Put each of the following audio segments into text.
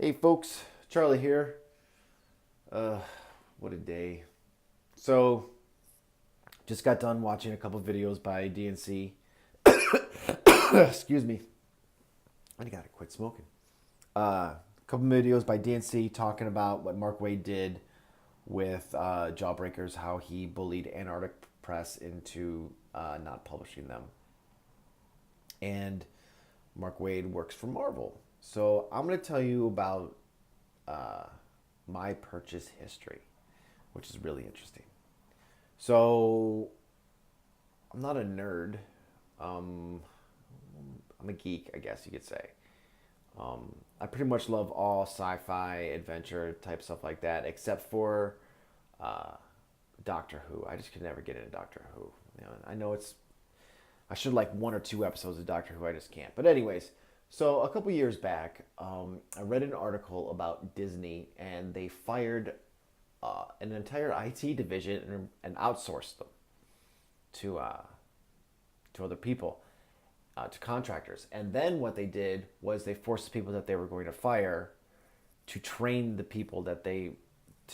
Hey folks, Charlie here. Uh, what a day. So, just got done watching a couple videos by DNC. Excuse me. I gotta quit smoking. A couple videos by DNC talking about what Mark Waid did with Jawbreakers, how he bullied Antarctic Press into not publishing them. And Mark Waid works for Marvel. So, I'm gonna tell you about uh, my purchase history, which is really interesting. So I'm not a nerd. Um, I'm a geek, I guess you could say. I pretty much love all sci-fi, adventure type stuff like that, except for uh, Doctor Who. I just could never get into Doctor Who. I know it's I should like one or two episodes of Doctor Who. I just can't. But anyways, so a couple years back, I read an article about Disney, and they fired an entire IT division and outsourced them to other people, to contractors. And then what they did was they forced the people that they were going to fire to train the people to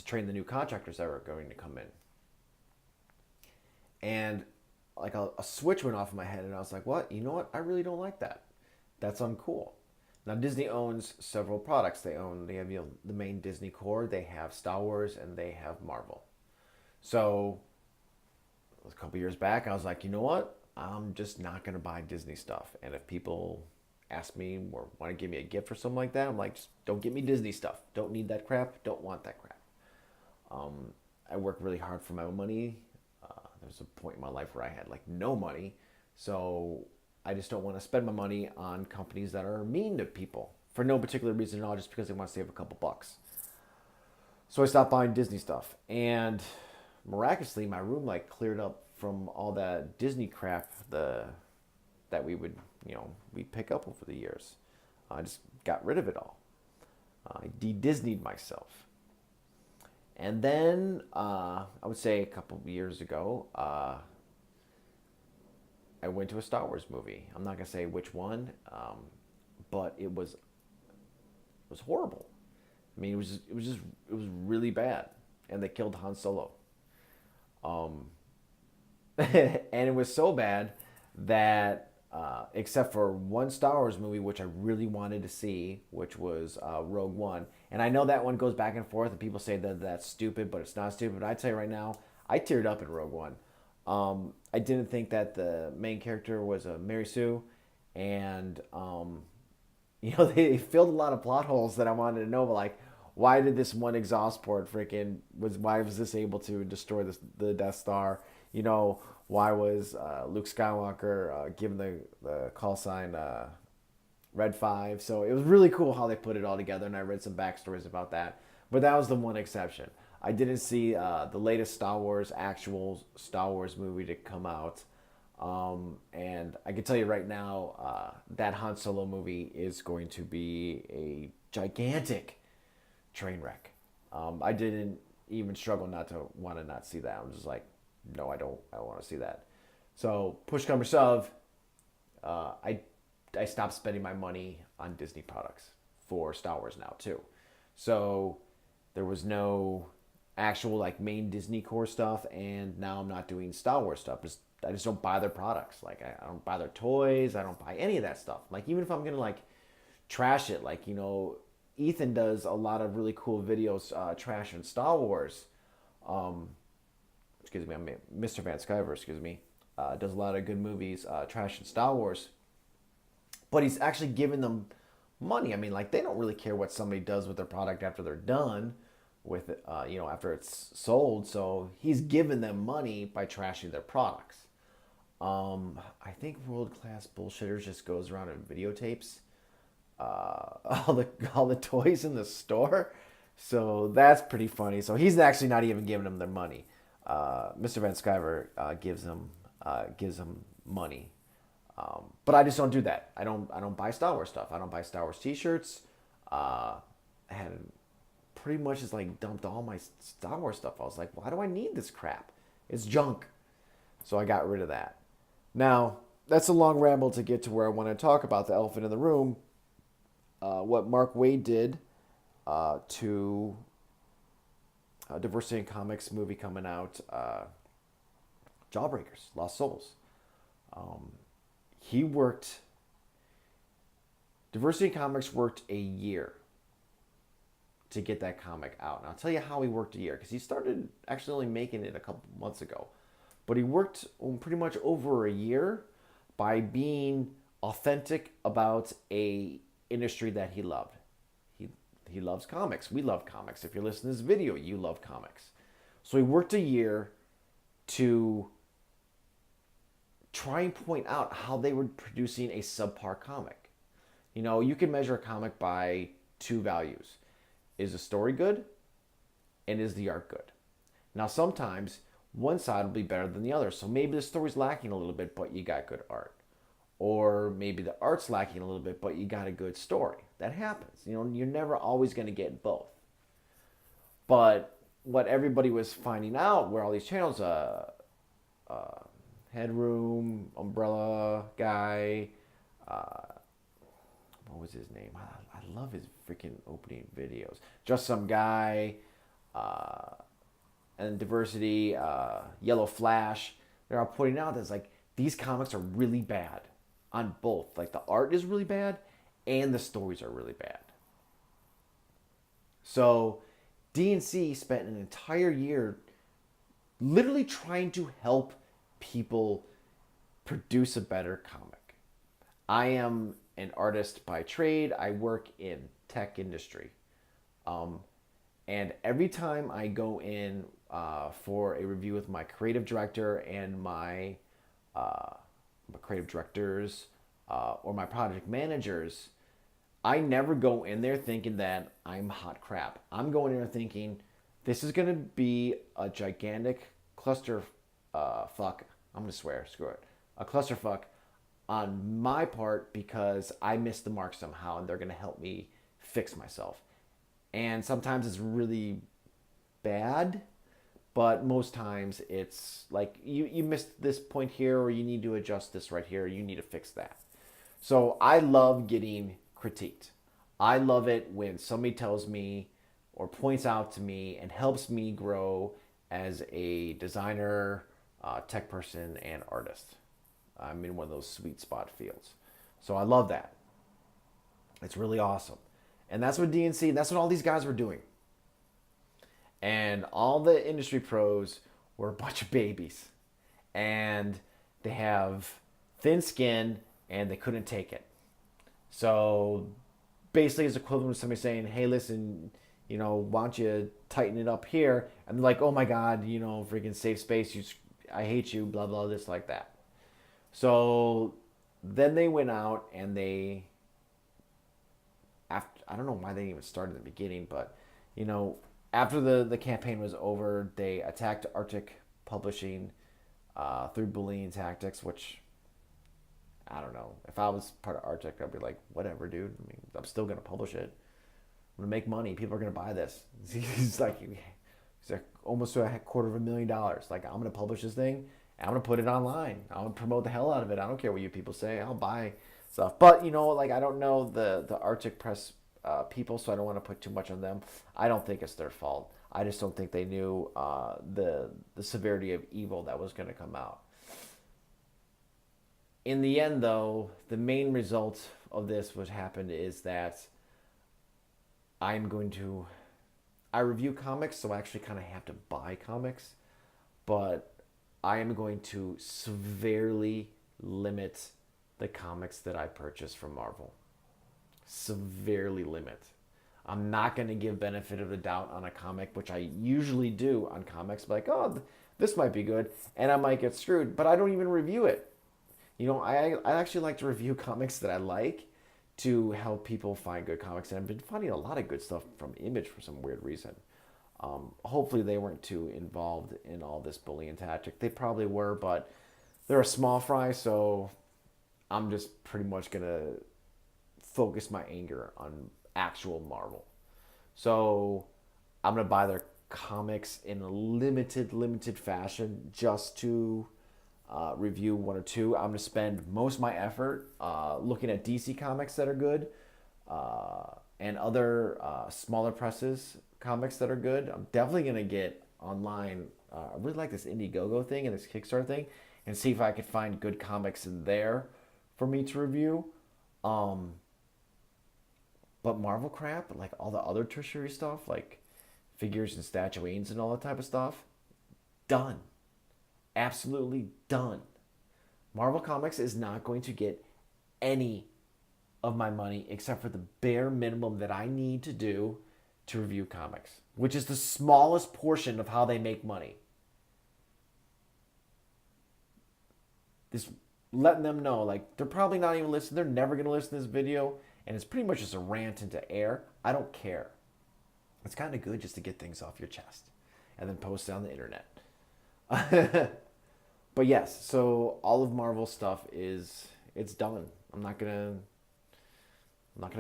train the new contractors that were going to come in. And like a switch went off in my head, and I was like, "What? You know what? I really don't like that. That's uncool." Now Disney owns several products. They have the main Disney core. They have Star Wars and they have Marvel. So a couple years back, I was like, you know what? I'm just not gonna buy Disney stuff. And if people ask me or want to give me a gift or something like that, I'm like, just don't get me Disney stuff. Don't need that crap. Don't want that crap. I work really hard for my own money. There's a point in my life where I had like no money, so I just don't want to spend my money on companies that are mean to people for no particular reason at all, just because they want to save a couple bucks. So I stopped buying Disney stuff, and miraculously, my room like cleared up from all that Disney crap that we would we pick up over the years. I just got rid of it all. I de-Disneyed myself. And then I would say a couple of years ago, I went to a Star Wars movie. I'm not gonna say which one, but it was horrible. I mean, it was really bad, and they killed Han Solo. Um, and it was so bad that except for one Star Wars movie, which I really wanted to see, which was Rogue One. And I know that one goes back and forth, and people say that that's stupid, but it's not stupid. But I tell you right now, I teared up in Rogue One. I didn't think that the main character was a Mary Sue, and they filled a lot of plot holes that I wanted to know. But like, why did this one exhaust port freaking was? Why was this able to destroy the Death Star? Why was Luke Skywalker given the call sign Red 5? So it was really cool how they put it all together, and I read some backstories about that. But that was the one exception. I didn't see the latest actual Star Wars movie to come out. And I can tell you right now, that Han Solo movie is going to be a gigantic train wreck. I didn't even struggle not to want to not see that. I'm just like, no, I don't. I don't want to see that. So push come to shove, I stopped spending my money on Disney products for Star Wars now too. So there was no actual like main Disney core stuff, and now I'm not doing Star Wars stuff. I just don't buy their products. Like I don't buy their toys. I don't buy any of that stuff. Like even if I'm gonna like trash it, like Ethan does a lot of really cool videos trashing Star Wars. Um, excuse me, I'm Mr. Van Sciver, excuse me, does a lot of good movies, trashing Star Wars, but he's actually giving them money. I mean, like they don't really care what somebody does with their product after they're done with it, after it's sold. So he's giving them money by trashing their products. I think World Class Bullshitters just goes around and videotapes all the toys in the store. So that's pretty funny. So he's actually not even giving them their money. Mr. Van Sciver gives them money. But I just don't do that. I don't buy Star Wars stuff. I don't buy Star Wars T-shirts. I had pretty much just like dumped all my Star Wars stuff. I was like, why do I need this crap? It's junk. So I got rid of that. Now that's a long ramble to get to where I want to talk about the elephant in the room. What Mark Waid did to Diversity in Comics movie coming out, Jawbreakers, Lost Souls. He worked, Diversity in Comics worked a year to get that comic out. And I'll tell you how he worked a year, because he started actually only making it a couple months ago. But he worked pretty much over a year by being authentic about a industry that he loved. He loves comics. We love comics. If you're listening to this video, you love comics. So he worked a year to try and point out how they were producing a subpar comic. You know, you can measure a comic by two values. Is the story good? And is the art good? Now, sometimes one side will be better than the other. So maybe the story's lacking a little bit, but you got good art. Or maybe the art's lacking a little bit, but you got a good story. That happens. You know, you're never always going to get both. But what everybody was finding out, where all these channels, Headroom, Umbrella Guy, what was his name? I love his freaking opening videos. Just Some Guy, and Diversity, Yellow Flash. They're all pointing out that it's like, these comics are really bad on both. Like, the art is really bad and the stories are really bad. So DNC spent an entire year literally trying to help people produce a better comic. I am an artist by trade. I work in tech industry. And every time I go in for a review with my creative director and my creative directors or my project managers, I never go in there thinking that I'm hot crap. I'm going in there thinking this is going to be a gigantic cluster fuck. I'm going to swear, screw it. A clusterfuck on my part because I missed the mark somehow, and they're going to help me fix myself. And sometimes it's really bad, but most times it's like you missed this point here, or you need to adjust this right here, or you need to fix that. So I love getting critiqued. I love it when somebody tells me or points out to me and helps me grow as a designer, tech person, and artist. I'm in one of those sweet spot fields. So I love that. It's really awesome. And that's what DNC, that's what all these guys were doing. And all the industry pros were a bunch of babies. And they have thin skin and they couldn't take it. So basically it's equivalent to somebody saying, hey, listen, you know, why don't you tighten it up here? And they're like, oh my God, you know, freaking safe space. I hate you, blah, blah, this, like that. So then they went out and I don't know why they even started in the beginning, but, you know, after the campaign was over, they attacked Arctic Publishing through bullying tactics, which, I don't know. If I was part of Arctic, I'd be like, whatever, dude. I mean, I'm still going to publish it. I'm going to make money. People are going to buy this. He's like almost to $250,000. Like, I'm going to publish this thing. I'm going to put it online. I'm going to promote the hell out of it. I don't care what you people say. I'll buy stuff. But, you know, like, I don't know the Arctic Press people, so I don't want to put too much on them. I don't think it's their fault. I just don't think they knew the severity of evil that was going to come out. In the end, though, the main result of this, what happened, is that I review comics, so I actually kind of have to buy comics, but I am going to severely limit the comics that I purchase from Marvel. Severely limit. I'm not going to give benefit of the doubt on a comic, which I usually do on comics, like, oh, this might be good, and I might get screwed, but I don't even review it. You know, I actually like to review comics that I like to help people find good comics, and I've been finding a lot of good stuff from Image for some weird reason. Hopefully they weren't too involved in all this bullying tactic. They probably were, but they're a small fry, so I'm just pretty much going to focus my anger on actual Marvel. So I'm going to buy their comics in a limited fashion just to review one or two. I'm going to spend most of my effort looking at DC comics that are good, and other smaller presses comics that are good. I'm definitely gonna get online. I really like this Indiegogo thing and this Kickstarter thing, and see if I could find good comics in there for me to review. Um, but Marvel crap, like all the other tertiary stuff, like figures and statuines and all that type of stuff, done. Absolutely done. Marvel Comics is not going to get any of my money except for the bare minimum that I need to do to review comics, which is the smallest portion of how they make money. This letting them know, like, they're probably not even listening. They're never going to listen to this video, and it's pretty much just a rant into air. I don't care. It's kind of good just to get things off your chest and then post it on the internet. But yes, so all of Marvel stuff it's done. I'm not gonna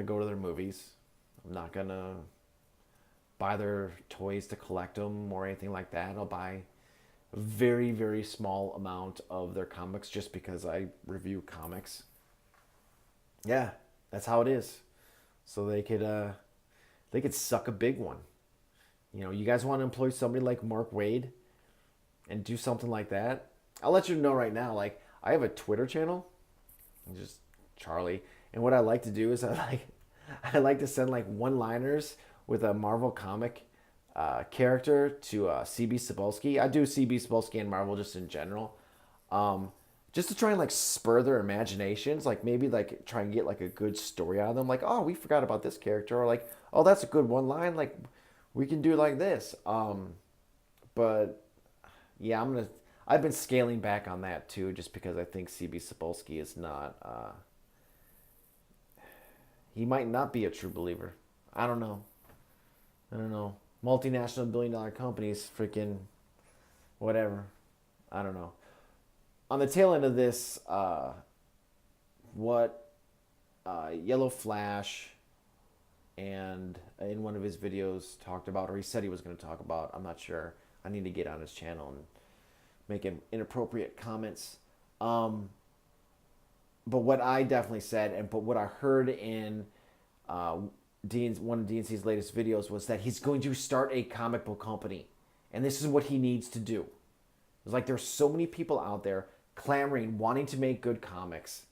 go to their movies. I'm not gonna buy their toys to collect them or anything like that. I'll buy a very, very small amount of their comics just because I review comics. Yeah, that's how it is. So they could suck a big one. You know, you guys want to employ somebody like Mark Waid and do something like that? I'll let you know right now. Like, I have a Twitter channel, just Charlie, and what I like to do is I like to send like one-liners with a Marvel comic character to CB Sapolsky. I do CB Sapolsky and Marvel just in general, just to try and like spur their imaginations. Like maybe like try and get like a good story out of them. Like, oh, we forgot about this character, or like, oh, that's a good one line. Like, we can do it like this. But yeah, I've been scaling back on that too, just because I think CB Sapolsky is not. He might not be a true believer. I don't know. I don't know. Multinational billion-dollar companies, freaking whatever. I don't know. On the tail end of this, what Yellow Flash and in one of his videos talked about, or he said he was going to talk about, I'm not sure. I need to get on his channel and make inappropriate comments. But what I definitely said, but what I heard in one of DNC's latest videos was that he's going to start a comic book company. And this is what he needs to do. It's like there's so many people out there clamoring, wanting to make good comics.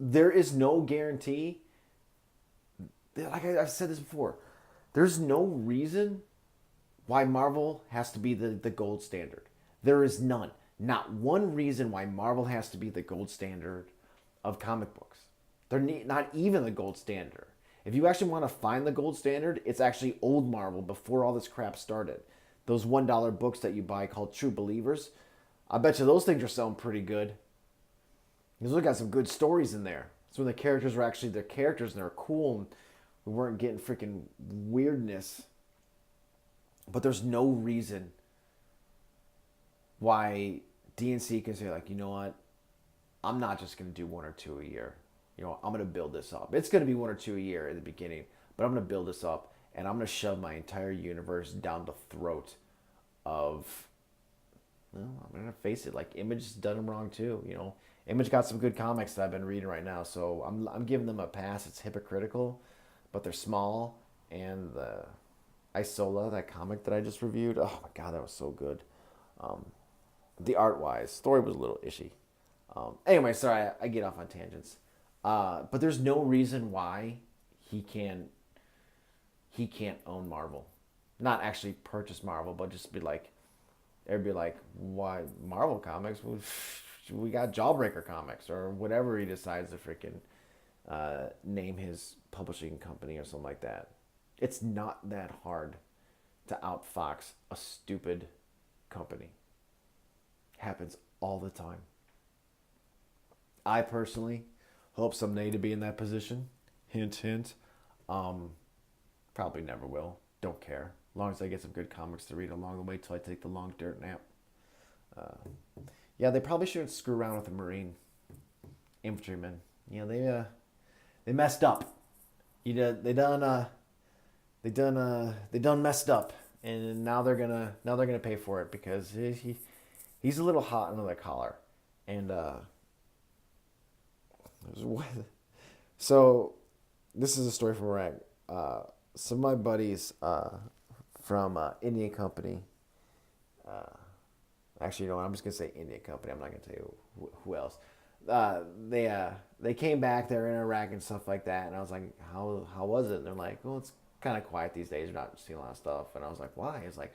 There is no guarantee. Like I've said this before, there's no reason why Marvel has to be the gold standard. There is none. Not one reason why Marvel has to be the gold standard of comic books. They're not even the gold standard. If you actually want to find the gold standard, it's actually old Marvel before all this crap started. Those $1 books that you buy called True Believers, I bet you those things are selling pretty good. Because we got some good stories in there. So when the characters were actually their characters and they're cool and we weren't getting freaking weirdness. But there's no reason why DNC can say, like, you know what? I'm not just going to do one or two a year. You know, I'm going to build this up. It's going to be one or two a year at the beginning, but I'm going to build this up and I'm going to shove my entire universe down the throat of, well, I'm going to face it, like Image has done them wrong too. You know, Image got some good comics that I've been reading right now, so I'm giving them a pass. It's hypocritical, but they're small. And the Isola, that comic that I just reviewed, oh my God, that was so good. The art-wise, story was a little ishy. Anyway, sorry, I get off on tangents. But there's no reason why he can't own Marvel. Not actually purchase Marvel, but just be like, everybody like, why Marvel Comics? We got Jawbreaker Comics or whatever he decides to freaking name his publishing company or something like that. It's not that hard to outfox a stupid company. Happens all the time. I personally hope someday to be in that position. Hint, hint. Probably never will. Don't care. As long as I get some good comics to read along the way till I take the long dirt nap. Yeah, they probably shouldn't screw around with the Marine infantrymen. You know, they messed up. They done messed up, and now they're gonna pay for it because he's a little hot under the collar, and So this is a story from Rag. Some of my buddies from Indian Company. Actually, you know what? I'm just gonna say Indian Company. I'm not gonna tell you who else. They came back. They're in Iraq and stuff like that. And I was like, how was it? And they're like, well, it's kind of quiet these days. They're not seeing a lot of stuff. And I was like, why? It's like,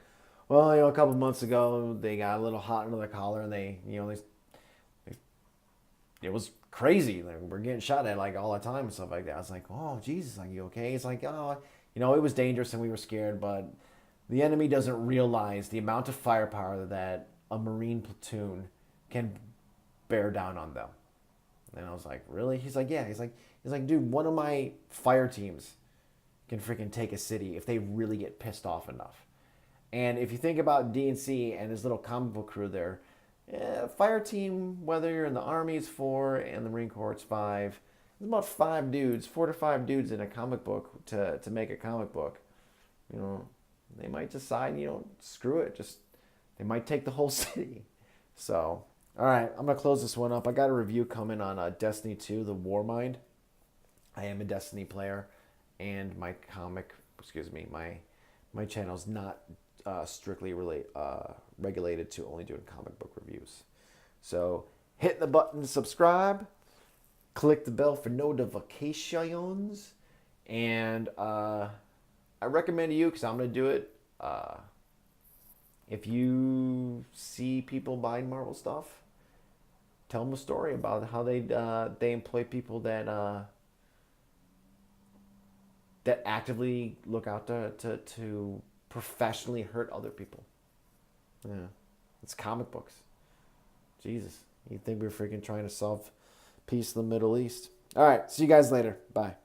well, you know, a couple months ago they got a little hot under their collar, and it was crazy. Like, we're getting shot at like all the time and stuff like that. I was like, oh Jesus, like, you okay? It's like, oh, you know, it was dangerous and we were scared, but the enemy doesn't realize the amount of firepower that a Marine platoon can bear down on them. And I was like, really? He's like, yeah. He's like, dude, one of my fire teams can freaking take a city if they really get pissed off enough. And if you think about DNC and his little comic book crew there, fire team, whether you're in the Army, it's 4, and the Marine Corps, it's 5. There's about 5 dudes, 4 to 5 dudes in a comic book to make a comic book. You know, they might decide, you know, screw it. Just, they might take the whole city. So, all right, I'm going to close this one up. I got a review coming on Destiny 2, The Warmind. I am a Destiny player, and my channel's not strictly regulated to only doing comic book reviews. So hit the button to subscribe, click the bell for notifications, and I recommend to you, because I'm going to do it, if you see people buying Marvel stuff, tell them a story about how they employ people that actively look out to professionally hurt other people. Yeah. It's comic books. Jesus. You'd think we were freaking trying to solve peace in the Middle East. All right. See you guys later. Bye.